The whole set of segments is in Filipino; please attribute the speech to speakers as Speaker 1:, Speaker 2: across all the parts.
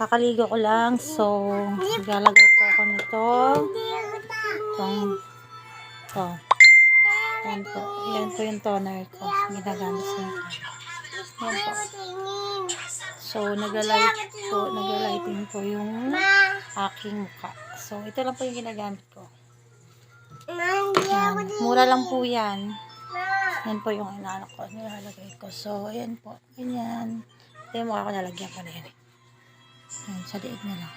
Speaker 1: Kakaligo ko lang. So, maglalagay po ako nito. Ito. Yan po. Yan po yung toner ko. Ginagamit sa mukha. Yan po. So, naglalighting po yung aking mukha. So, ito lang po yung ginagamit ko. Yan. Mura lang po yan. Yan po yung inaano ko. Nilalagay ko. So, ayan po. Ganyan. Ito yung mukha ko, nalagyan ko na yan. Yan, sa liig na lang.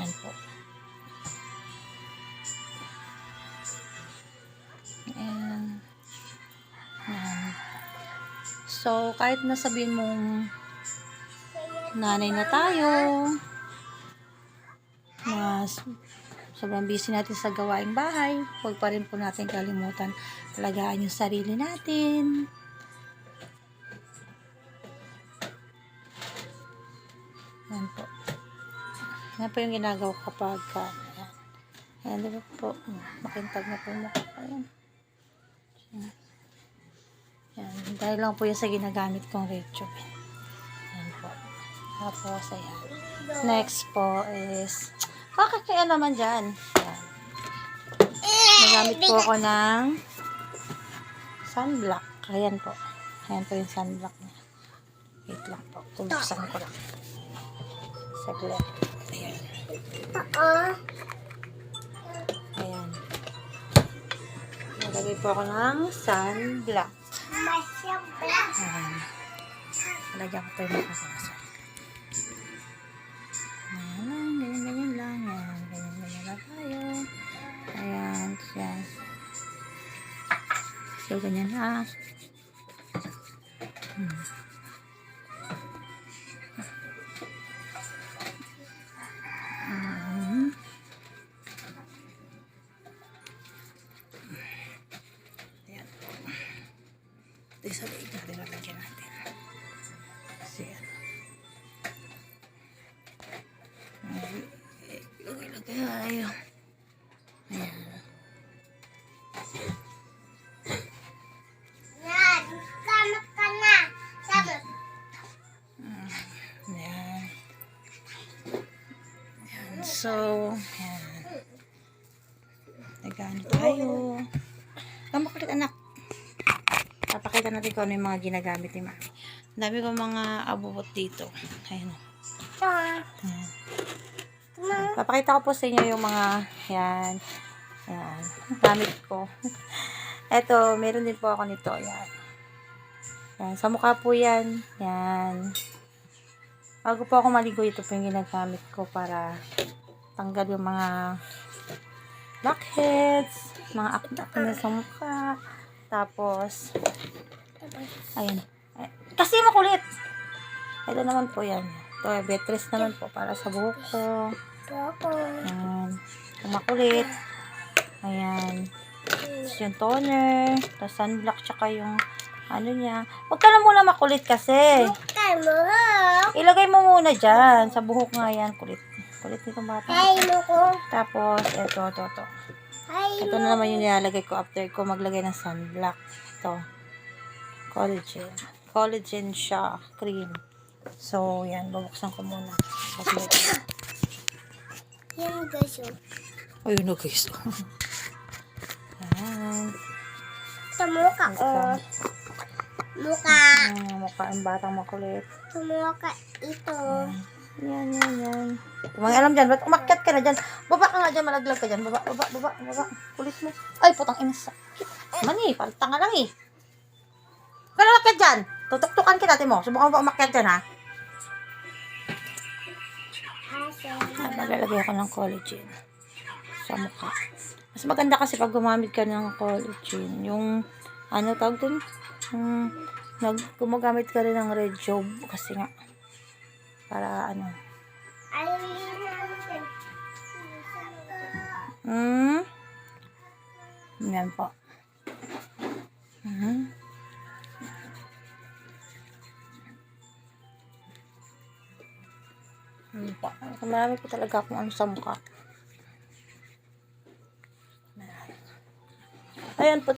Speaker 1: Yan po. Ayan. Yan. So, kahit nasabihin mong nanay na tayo, na sobrang busy natin sa gawaing bahay, huwag pa rin po natin kalimutan alagaan yung sarili natin. Yan po. Yan po yung ginagawa ko kapag ayan, diba po, makintag na po yung mukha ko. Ayan. Yan. Dahil lang po yung sa ginagamit kong red tube. Yan po. Tapos, ayan. Next po is, kaya naman dyan. Ayan. Nagamit po ako ng sunblock. Ayan po. Ayan po yung sunblock niya. Wait lang po. Tuluksan ko lang. Saglit. Ayan. Ayan. Nalagay po ako ng sunblock. Ayan. Nalagyan ko po yung makakasa. Ayan. Ganyan lang. Ayan. Ganyan lang tayo. Ayan. Ayan. So, ganyan na. Ito sa liig natin, nalagyan natin. Kasi yan. Lagay tayo. Ayan. Ayan. Ayan. So, ayan. Nagano tayo. Makulit anak. Papakita natin kung ano yung mga ginagamit ni Mami. Ang dami ko mga abubot dito. Ayan. Ayan. Papakita ko po sa inyo yung mga yan. Ayan. Gamit ko. Eto, meron din po ako nito. Ayan. Ayan. Sa mukha po yan. Ayan. Bago po ako maligo, ito po yung ginagamit ko para tanggal yung mga blackheads, mga akne sa mukha. Tapos, ayan. Kasi makulit. Ito naman po yan. Ito, betres naman po para sa buhok ko. Ayan. Ito makulit. Ayan. Tapos yung toner. Tapos sunblock, tsaka yung ano niya. Huwag ka na muna makulit kasi. Ilagay mo muna dyan. Sa buhok nga yan. Kulit. Kulit nito bata. Tapos, ito. Ito na naman yung nilalagay ko after ko maglagay ng sunblock. Ito. Collagen. Collagen siya. Cream. So, yan. Babuksan ko muna.
Speaker 2: Yan guys.
Speaker 1: Ayun na guys. Yan.
Speaker 2: Sa mukha ko. Mukha.
Speaker 1: Mukha ang batang makulit.
Speaker 2: Sa mukha ito.
Speaker 1: Yan. Mga alam dyan. Ba't umakyat ka na dyan? Baba ka nga dyan. Malaglag ka dyan. Baba. Kulit mo. Ay, putang ina. Mani, palta nga lang eh. Huwag ka na umakyat dyan. Tutuktukan ka natin mo. Subukan mo ba umakyat dyan ha? Maglalagay ako ng collagen sa mukha. Mas maganda kasi pag gumamit ka ng collagen. Yung, ano tawag dun? Gumagamit ka rin ng red tube. Kasi nga, para ano. Yan po. Marami po talaga akong ano sa mukha. Ayan po.